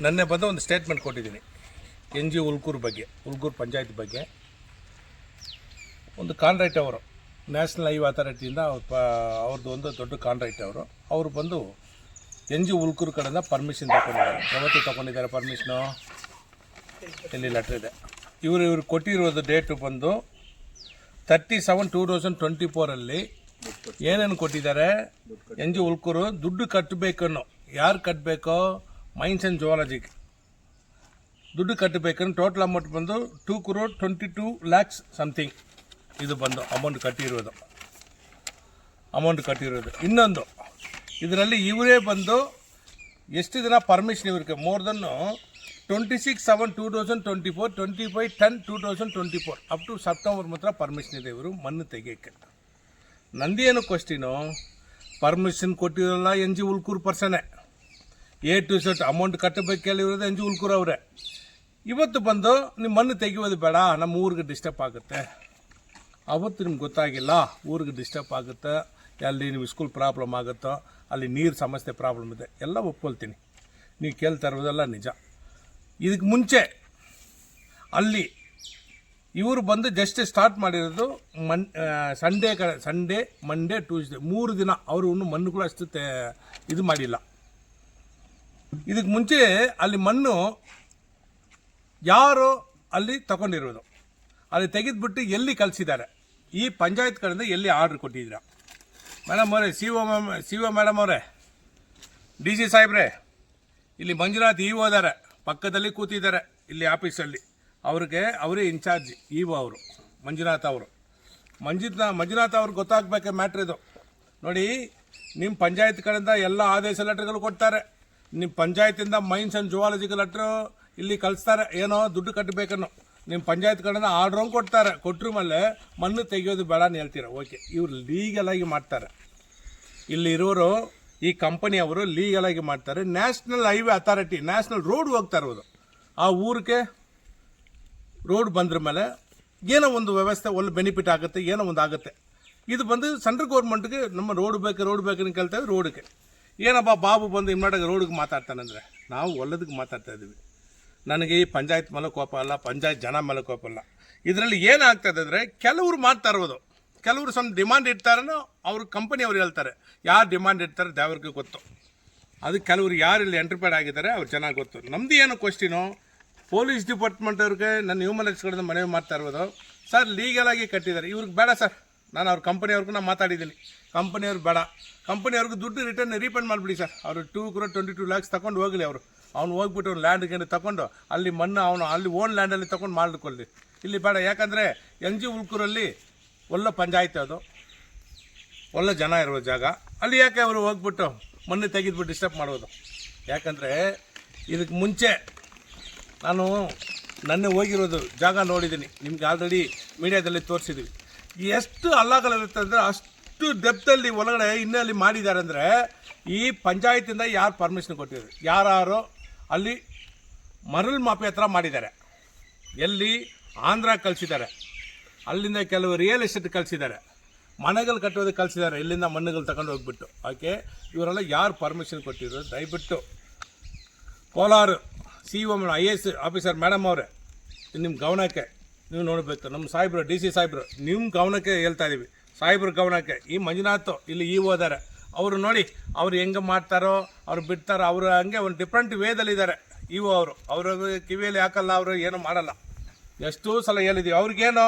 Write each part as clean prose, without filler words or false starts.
ನನ್ನೆ ಬಂದು ಒಂದು ಸ್ಟೇಟ್ಮೆಂಟ್ ಕೊಟ್ಟಿದ್ದೀನಿ ಎನ್ ಜಿ ಉಲ್ಕೂರು ಬಗ್ಗೆ, ಉಲ್ಕೂರು ಪಂಚಾಯತ್ ಬಗ್ಗೆ. ಒಂದು ಕಾಂಟ್ರಾಕ್ಟ್ ಅವರು ನ್ಯಾಷನಲ್ ಹೈವೇ ಅಥಾರಿಟಿಯಿಂದ ಅವ್ರದ್ದು ಒಂದು ದೊಡ್ಡ ಕಾಂಟ್ರಾಕ್ಟ್ ಅವರು ಬಂದು ಎನ್ ಜಿ ಉಲ್ಕೂರು ಕಡೆಯಿಂದ ಪರ್ಮಿಷನ್ ತಗೊಂಡಿದ್ದಾರೆ. ಯಾವತ್ತು ತಗೊಂಡಿದ್ದಾರೆ ಪರ್ಮಿಷನು? ಇಲ್ಲಿ ಲೆಟ್ರ್ ಇದೆ. ಇವರು ಕೊಟ್ಟಿರೋದು ಡೇಟು ಬಂದು 30/7/2024 ಏನೇನು ಕೊಟ್ಟಿದ್ದಾರೆ? ಎನ್ ಜಿ ಉಲ್ಕೂರು ದುಡ್ಡು ಕಟ್ಟಬೇಕನ್ನೋ, ಯಾರು ಕಟ್ಟಬೇಕೋ? ಮೈನ್ಸ್ ಆ್ಯಂಡ್ ಜುವಾಲಜಿಗೆ ದುಡ್ಡು ಕಟ್ಟಬೇಕಂದ್ರೆ ಟೋಟಲ್ ಅಮೌಂಟ್ ಬಂದು 2,22 lakhs ಸಮಥಿಂಗ್ ಇದು ಬಂದು ಅಮೌಂಟ್ ಕಟ್ಟಿರೋದು. ಇನ್ನೊಂದು ಇದರಲ್ಲಿ ಇವರೇ ಬಂದು ಎಷ್ಟು ದಿನ ಪರ್ಮಿಷನ್ ಇವ್ರಿಗೆ more than 26/7/2024, 25/10/2024 up to September ಮಾತ್ರ ಪರ್ಮಿಷನ್ ಇದೆ ಇವರು ಮಣ್ಣು ತೆಗಿಯೋಕ್ಕೆ. ನಂದೇನು ಕ್ವಶ್ಚಿನು, ಪರ್ಮಿಷನ್ ಕೊಟ್ಟಿರೋಲ್ಲ ಎನ್ ಜಿ ಉಲ್ಕೂರು ಪರ್ಸನೇ. A to Z ಅಮೌಂಟ್ ಕಟ್ಟಬೇಕಲ್ಲಿ ಇರೋದು ಎನ್ ಜಿ ಉಲ್ಕೂರು ಅವರೇ. ಇವತ್ತು ಬಂದು ನಿಮ್ಮ ಮಣ್ಣು ತೆಗೆಯೋದು ಬೇಡ, ನಮ್ಮ ಊರಿಗೆ ಡಿಸ್ಟರ್ಬ್ ಆಗುತ್ತೆ. ಅವತ್ತು ನಿಮ್ಗೆ ಗೊತ್ತಾಗಿಲ್ಲ, ಊರಿಗೆ ಡಿಸ್ಟರ್ಬ್ ಆಗುತ್ತೆ, ಅಲ್ಲಿ ನೀವು ಸ್ಕೂಲ್ ಪ್ರಾಬ್ಲಮ್ ಆಗುತ್ತೋ, ಅಲ್ಲಿ ನೀರು ಸಮಸ್ಯೆ ಪ್ರಾಬ್ಲಮ್ ಇದೆ, ಎಲ್ಲ ಒಪ್ಕೊಳ್ತೀನಿ. ನೀವು ಕೇಳ್ತಾ ಇರೋದೆಲ್ಲ ನಿಜ. ಇದಕ್ಕೆ ಮುಂಚೆ ಅಲ್ಲಿ ಇವರು ಬಂದು ಜಸ್ಟ್ ಸ್ಟಾರ್ಟ್ ಮಾಡಿರೋದು ಸಂಡೇ ಮಂಡೇ ಟ್ಯೂಸ್ಡೇ 3 ದಿನ. ಅವರು ಇನ್ನೂ ಮಣ್ಣುಗಳು ಅಷ್ಟು ಇದು ಮಾಡಿಲ್ಲ. ಇದಕ್ಕೆ ಮುಂಚೆ ಅಲ್ಲಿ ಮಣ್ಣು ಯಾರು ಅಲ್ಲಿ ತಗೊಂಡಿರೋದು, ಅಲ್ಲಿ ತೆಗೆದುಬಿಟ್ಟು ಎಲ್ಲಿ ಕಳಿಸಿದ್ದಾರೆ? ಈ ಪಂಚಾಯತ್ ಕಡೆಯಿಂದ ಎಲ್ಲಿ ಆರ್ಡ್ರ್ ಕೊಟ್ಟಿದ್ದೀರಾ? ಮೇಡಮ್ ಅವರೇ, ಸಿ ಒ ಮೇಡಮ್ ಅವರೇ, ಡಿ ಸಿ ಸಾಹೇಬ್ರೆ, ಇಲ್ಲಿ ಮಂಜುನಾಥ್ ಇ ಒ ಇದ್ದಾರೆ, ಪಕ್ಕದಲ್ಲಿ ಕೂತಿದ್ದಾರೆ ಇಲ್ಲಿ ಆಫೀಸಲ್ಲಿ. ಅವರೇ ಇನ್ಚಾರ್ಜ್ ಇ ಒ ಅವರು, ಮಂಜುನಾಥ್ ಅವ್ರಿಗೆ ಗೊತ್ತಾಗಬೇಕೆ ಮ್ಯಾಟ್ರ್ ಇದು. ನೋಡಿ, ನಿಮ್ಮ ಪಂಚಾಯತ್ ಕಡೆಯಿಂದ ಎಲ್ಲ ಆದೇಶ ಲೆಟರ್ಗಳು ಕೊಡ್ತಾರೆ. ನಿಮ್ಮ ಪಂಚಾಯತಿಂದ ಮೈನ್ಸ್ ಆ್ಯಂಡ್ ಜುವಾಲಜಿಕಲ್ ಲೆಟ್ರು ಇಲ್ಲಿ ಕಳಿಸ್ತಾರೆ, ಏನೋ ದುಡ್ಡು ಕಟ್ಟಬೇಕನ್ನೋ. ನಿಮ್ಮ ಪಂಚಾಯತ್ ಕಡೆಯಿಂದ ಆರ್ಡ್ರಂಗೆ ಕೊಡ್ತಾರೆ. ಕೊಟ್ಟರು ಮೇಲೆ ಮಣ್ಣು ತೆಗೆಯೋದು ಬೇಡ ಅಂತ ಹೇಳ್ತೀರ. ಓಕೆ, ಇವ್ರು ಲೀಗಲಾಗಿ ಮಾಡ್ತಾರೆ. ಇಲ್ಲಿ ಇರೋರು ಈ ಕಂಪನಿಯವರು ಲೀಗಲಾಗಿ ಮಾಡ್ತಾರೆ. National highway authority, national road ಹೋಗ್ತಾ ಇರೋದು. ಆ ಊರಿಗೆ ರೋಡ್ ಬಂದ್ರ ಮೇಲೆ ಏನೋ ಒಂದು ವ್ಯವಸ್ಥೆ, ಒಳ್ಳೆ ಬೆನಿಫಿಟ್ ಆಗುತ್ತೆ, ಏನೋ ಒಂದು ಆಗುತ್ತೆ. ಇದು ಬಂದು ಸೆಂಟ್ರಲ್ ಗೌರ್ಮೆಂಟ್ಗೆ ನಮ್ಮ ರೋಡ್ ಬೇಕಂತ ಕೇಳ್ತೇವೆ. ರೋಡ್ಗೆ ಏನಪ್ಪ ಬಾಬು ಬಂದು ಇಮ್ನಾಟಾಗ ರೋಡಿಗೆ ಮಾತಾಡ್ತಾನಂದರೆ, ನಾವು ಒಳ್ಳೇದಕ್ಕೆ ಮಾತಾಡ್ತಾ ಇದ್ದೀವಿ. ನನಗೆ ಈ ಪಂಚಾಯತ್ ಮೇಲೆ ಕೋಪ ಅಲ್ಲ, ಪಂಚಾಯತ್ ಜನ ಮೇಲೆ ಕೋಪ ಅಲ್ಲ. ಇದರಲ್ಲಿ ಏನಾಗ್ತದೆ ಅಂದರೆ, ಕೆಲವರು ಮಾಡ್ತಾ ಇರೋದು, ಕೆಲವರು ಸ್ವಲ್ಪ ಡಿಮಾಂಡ್ ಇಡ್ತಾರೋ ಅವ್ರ ಕಂಪನಿಯವ್ರು ಹೇಳ್ತಾರೆ. ಯಾರು ಡಿಮಾಂಡ್ ಇಡ್ತಾರೆ ದೇವ್ರಿಗೆ ಗೊತ್ತು. ಅದು ಕೆಲವರು ಯಾರು ಇಲ್ಲಿ ಎಂಟ್ರಿಪೇಡ್ ಆಗಿದ್ದಾರೆ ಅವ್ರು ಚೆನ್ನಾಗಿ ಗೊತ್ತು. ನಮ್ಮದು ಏನು ಕ್ವಶ್ಚಿನು, ಪೊಲೀಸ್ ಡಿಪಾರ್ಟ್ಮೆಂಟ್ ಅವ್ರಿಗೆ ನನ್ನ ಹ್ಯೂಮನ್ ರೈಟ್ಸ್ ಕಡೆಯಿಂದ ಮನವಿ ಮಾಡ್ತಾ ಇರ್ಬೋದು. ಸರ್ ಲೀಗಲಾಗಿ ಕಟ್ಟಿದ್ದಾರೆ, ಇವ್ರಿಗೆ ಬೇಡ ಸರ್. ನಾನು ಅವ್ರ ಕಂಪನಿಯವ್ರಿಗೂ ನಾನು ಮಾತಾಡಿದ್ದೀನಿ. ಕಂಪನಿಯವ್ರು ಬೇಡ, ಕಂಪನಿಯವ್ರಿಗೆ ದುಡ್ಡು ರೀಫಂಡ್ ಮಾಡಿಬಿಡಿ ಸರ್. ಅವರು 2,22 lakhs ತಗೊಂಡು ಹೋಗಲಿ. ಅವ್ನು ಹೋಗ್ಬಿಟ್ಟು ಅವ್ನು ಲ್ಯಾಂಡ್ ತಗೊಂಡು ಅಲ್ಲಿ ಮಣ್ಣು ಅಲ್ಲಿ ಓನ್ ಲ್ಯಾಂಡಲ್ಲಿ ತಗೊಂಡು ಮಾಡ್ಕೊಳ್ಳಿ. ಇಲ್ಲಿ ಬೇಡ. ಯಾಕಂದರೆ ಎನ್ ಜಿ ಉಲ್ಕೂರಲ್ಲಿ ಒಳ್ಳೆ ಪಂಚಾಯತ್, ಅದು ಒಳ್ಳೆ ಜನ ಇರೋ ಜಾಗ. ಅಲ್ಲಿ ಯಾಕೆ ಅವರು ಹೋಗ್ಬಿಟ್ಟು ಮಣ್ಣು ತೆಗೆದ್ಬಿಟ್ಟು ಡಿಸ್ಟರ್ಬ್ ಮಾಡೋದು? ಯಾಕಂದರೆ ಇದಕ್ಕೆ ಮುಂಚೆ ನಾನು ಹೋಗಿರೋದು ಜಾಗ ನೋಡಿದ್ದೀನಿ, ನಿಮ್ಗೆ ಆಲ್ರೆಡಿ ಮೀಡಿಯಾದಲ್ಲಿ ತೋರಿಸಿದ್ದೀವಿ. ಎಷ್ಟು ಅಲ್ಲಗಳಿರುತ್ತೆ ಅಂದರೆ ಅಷ್ಟು ಡೆಪ್ತಲ್ಲಿ ಒಳಗಡೆ ಇನ್ನಲ್ಲಿ ಮಾಡಿದ್ದಾರೆ. ಅಂದರೆ ಈ ಪಂಚಾಯತಿಂದ ಯಾರು ಪರ್ಮಿಷನ್ ಕೊಟ್ಟಿದ್ದಾರೆ? ಯಾರು ಅಲ್ಲಿ ಮರಳು ಮಾಫಿ ಹತ್ರ ಮಾಡಿದ್ದಾರೆ, ಎಲ್ಲಿ ಆಂಧ್ರ ಕಳಿಸಿದ್ದಾರೆ, ಅಲ್ಲಿಂದ ಕೆಲವು ರಿಯಲ್ ಎಸ್ಟೇಟ್ ಕಳಿಸಿದ್ದಾರೆ, ಮನೆಗಳು ಕಟ್ಟೋದಕ್ಕೆ ಕಳಿಸಿದ್ದಾರೆ, ಇಲ್ಲಿಂದ ಮಣ್ಣುಗಳು ತಗೊಂಡು ಹೋಗ್ಬಿಟ್ಟು. ಓಕೆ, ಇವರೆಲ್ಲ ಯಾರು ಪರ್ಮಿಷನ್ ಕೊಟ್ಟಿದ್ರು? ದಯವಿಟ್ಟು Kolar C O IAS officer madam ಅವರೇ, ನಿಮ್ಮ ಗಮನಕ್ಕೆ ನೀವು ನೋಡಬೇಕು. ನಮ್ಮ ಸಾಹೇಬರು, ಡಿ ಸಿ ಸಾಹೇಬರು, ನಿಮ್ಮ ಗಮನಕ್ಕೆ ಹೇಳ್ತಾ ಇದ್ದೀವಿ, ಸಾಹೇಬ್ರ ಗಮನಕ್ಕೆ. ಈ ಮಂಜುನಾಥ್ ಇಲ್ಲಿ ಇ ಒ ಇದ್ದಾರೆ, ಅವರು ನೋಡಿ ಅವ್ರು ಹೆಂಗೆ ಮಾಡ್ತಾರೋ, ಅವ್ರು ಬಿಡ್ತಾರೋ, ಅವರು ಹಂಗೆ ಒಂದು ಡಿಫ್ರೆಂಟ್ ವೇದಲ್ಲಿದ್ದಾರೆ ಇ ಒ ಅವರು. ಅವ್ರಿಗೆ ಕಿವಿಯಲ್ಲಿ ಹಾಕಲ್ಲ, ಅವರು ಏನೂ ಮಾಡಲ್ಲ. ಎಷ್ಟೋ ಸಲ ಹೇಳಿದ್ದೀವಿ ಅವ್ರಿಗೇನು,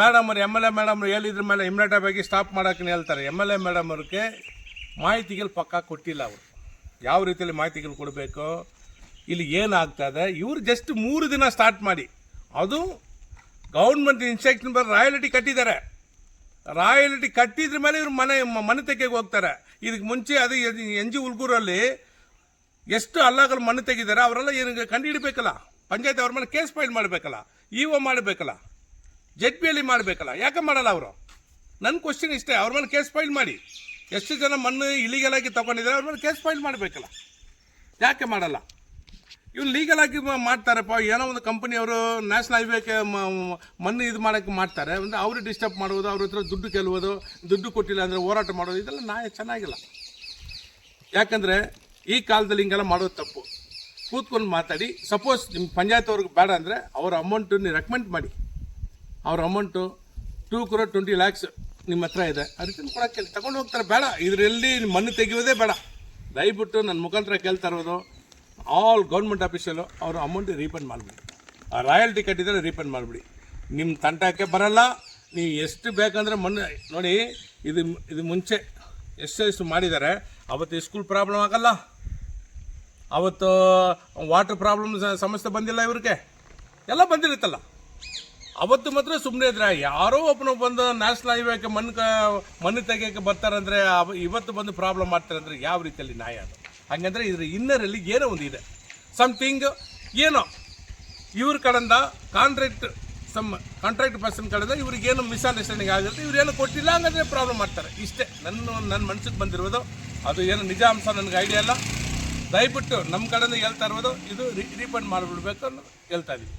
ಮೇಡಮ್ ಅವ್ರು MLA ಮೇಡಮ್ ಹೇಳಿದ್ರ ಮೇಲೆ ಇಮ್ಮಿಡಿಯೇಟ್ ಆಗಿ ಸ್ಟಾಪ್ ಮಾಡೋಕ್ಕೆ ಹೇಳ್ತಾರೆ. MLA ಮೇಡಮ್ ಅವ್ರಿಗೆ ಮಾಹಿತಿಗಳು ಪಕ್ಕಾ ಕೊಟ್ಟಿಲ್ಲ. ಅವರು ಯಾವ ರೀತಿಯಲ್ಲಿ ಮಾಹಿತಿಗಳು ಕೊಡಬೇಕು, ಇಲ್ಲಿ ಏನಾಗ್ತದೆ. ಇವರು ಜಸ್ಟ್ 3 ದಿನ ಸ್ಟಾರ್ಟ್ ಮಾಡಿ, ಅದು ಗೌರ್ಮೆಂಟ್ ಇನ್ಸ್ಟ್ರಕ್ಷನ್ ಬರೋ ರಾಯಲ್ಟಿ ಕಟ್ಟಿದ್ದಾರೆ. ರಾಯಲ್ಟಿ ಕಟ್ಟಿದ್ರ ಮೇಲೆ ಇವ್ರು ಮನೆ ತೆಗೆಗೆ ಹೋಗ್ತಾರೆ. ಇದಕ್ಕೆ ಮುಂಚೆ ಅದು ಎನ್ ಜಿ ಉಲ್ಕೂರಲ್ಲಿ ಎಷ್ಟು ಅಲ್ಲಗಳು ಮಣ್ಣು ತೆಗಿದ್ದಾರೆ, ಅವರೆಲ್ಲ ಏನು ಕಂಡು ಹಿಡಬೇಕಲ್ಲ. ಪಂಚಾಯತ್ ಅವ್ರ ಮೇಲೆ ಕೇಸ್ ಫೈಲ್ ಮಾಡಬೇಕಲ್ಲ, ಇ ಒ ಮಾಡಬೇಕಲ್ಲ, ZP ಮಾಡಬೇಕಲ್ಲ. ಯಾಕೆ ಮಾಡಲ್ಲ ಅವರು? ನನ್ನ ಕ್ವಶನ್ ಇಷ್ಟೇ, ಅವ್ರ ಮೇಲೆ ಕೇಸ್ ಫೈಲ್ ಮಾಡಿ. ಎಷ್ಟು ಜನ ಮಣ್ಣು ಇಲೀಗಲಾಗಿ ತೊಗೊಂಡಿದ್ದಾರೆ, ಅವ್ರ ಮೇಲೆ ಕೇಸ್ ಫೈಲ್ ಮಾಡಬೇಕಲ್ಲ. ಯಾಕೆ ಮಾಡಲ್ಲ? ಇವ್ರು ಲೀಗಲಾಗಿ ಮಾಡ್ತಾರಪ್ಪ. ಏನೋ ಒಂದು ಕಂಪನಿಯವರು ನ್ಯಾಷನಲ್ ಹೈವೇಗೆ ಮಣ್ಣು ಇದು ಮಾಡೋಕ್ಕೆ ಮಾಡ್ತಾರೆ. ಅಂದರೆ ಅವರು ಡಿಸ್ಟರ್ಬ್ ಮಾಡೋದು, ಅವ್ರ ಹತ್ರ ದುಡ್ಡು ಕೇಳುವುದು, ದುಡ್ಡು ಕೊಟ್ಟಿಲ್ಲ ಅಂದರೆ ಹೋರಾಟ ಮಾಡೋದು, ಇದೆಲ್ಲ ಚೆನ್ನಾಗಿಲ್ಲ. ಯಾಕಂದರೆ ಈ ಕಾಲದಲ್ಲಿ ಹಿಂಗೆಲ್ಲ ಮಾಡೋದು ತಪ್ಪು. ಕೂತ್ಕೊಂಡು ಮಾತಾಡಿ. ಸಪೋಸ್ ನಿಮ್ಮ ಪಂಚಾಯತ್ ಅವ್ರಿಗೆ ಬೇಡ ಅಂದರೆ ಅವರ ಅಮೌಂಟು ನೀವು ರೆಕಮೆಂಡ್ ಮಾಡಿ. ಅವ್ರ ಅಮೌಂಟು 2,20 lakhs ನಿಮ್ಮ ಹತ್ರ ಇದೆ, ಅದಕ್ಕೆ ಕೊಡೋಕ್ಕೆ ತಗೊಂಡು ಹೋಗ್ತಾರೆ. ಬೇಡ ಇದರಲ್ಲಿ ಮಣ್ಣು ತೆಗೆಯೋದೇ ಬೇಡ. ದಯವಿಟ್ಟು ನನ್ನ ಮುಖಾಂತರ ಕೇಳ್ತಾ ಇರೋದು, ಆಲ್ ಗೌರ್ಮೆಂಟ್ ಆಫೀಸಲ್ಲೂ ಅವ್ರ ಅಮೌಂಟ್ ರೀಫಂಡ್ ಮಾಡಿಬಿಡಿ. ಆ ರಾಯಲ್ಟಿ ಕಟ್ಟಿದರೆ ರೀಫಂಡ್ ಮಾಡಿಬಿಡಿ. ನಿಮ್ಮ ತಂಟಕ್ಕೆ ಬರಲ್ಲ. ನೀವು ಎಷ್ಟು ಬೇಕಂದ್ರೆ ಮಣ್ಣು ನೋಡಿ, ಇದು ಮುಂಚೆ ಎಷ್ಟು ಮಾಡಿದ್ದಾರೆ. ಅವತ್ತು ಸ್ಕೂಲ್ ಪ್ರಾಬ್ಲಮ್ ಆಗಲ್ಲ, ಅವತ್ತು ವಾಟರ್ ಪ್ರಾಬ್ಲಮ್ ಸಮಸ್ಯೆ ಬಂದಿಲ್ಲ, ಇವ್ರಿಗೆ ಎಲ್ಲ ಬಂದಿರುತ್ತಲ್ಲ. ಅವತ್ತು ಮಾತ್ರ ಸುಮ್ಮನೆ ಇದ್ರೆ ಯಾರೋ ಒಬ್ಬನು ಬಂದು ನ್ಯಾಷನಲ್ ಹೈವೇಗೆ ಮಣ್ಣು ತೆಗಿಯೋಕ್ಕೆ ಬರ್ತಾರಂದರೆ ಇವತ್ತು ಬಂದು ಪ್ರಾಬ್ಲಮ್ ಮಾಡ್ತಾರೆ ಅಂದರೆ ಯಾವ ರೀತಿಯಲ್ಲಿ ನ್ಯಾಯ ಅದು? ಹಾಗಂದರೆ ಇದ್ರ ಇನ್ನರಲ್ಲಿ ಏನೋ ಒಂದು ಇದೆ, ಸಮಥಿಂಗ್ ಏನೋ ಇವ್ರ ಕಡೆಯಿಂದ ಕಾಂಟ್ರಾಕ್ಟ್ ಪರ್ಸನ್ ಕಡೆಯಿಂದ ಇವ್ರಿಗೇನು ಮಿಸ್ಅಂಡರ್ಸ್ಟ್ಯಾಂಡಿಂಗ್ ಆಗಿರುತ್ತೆ, ಇವ್ರೇನು ಕೊಟ್ಟಿಲ್ಲ ಹಂಗಂದ್ರೆ ಪ್ರಾಬ್ಲಮ್ ಮಾಡ್ತಾರೆ. ಇಷ್ಟೇ ನನ್ನ ಮನಸ್ಸಿಗೆ ಬಂದಿರೋದು. ಅದು ಏನು ನಿಜ ಅಂಶ ನನಗೆ ಐಡಿಯಾ ಇಲ್ಲ. ದಯವಿಟ್ಟು ನಮ್ಮ ಕಡೆಯಿಂದ ಹೇಳ್ತಾ ಇರೋದು, ಇದು ರೀಫಂಡ್ ಮಾಡಿಬಿಡ್ಬೇಕು ಅಂತ ಹೇಳ್ತಾ ಇದ್ದೀವಿ.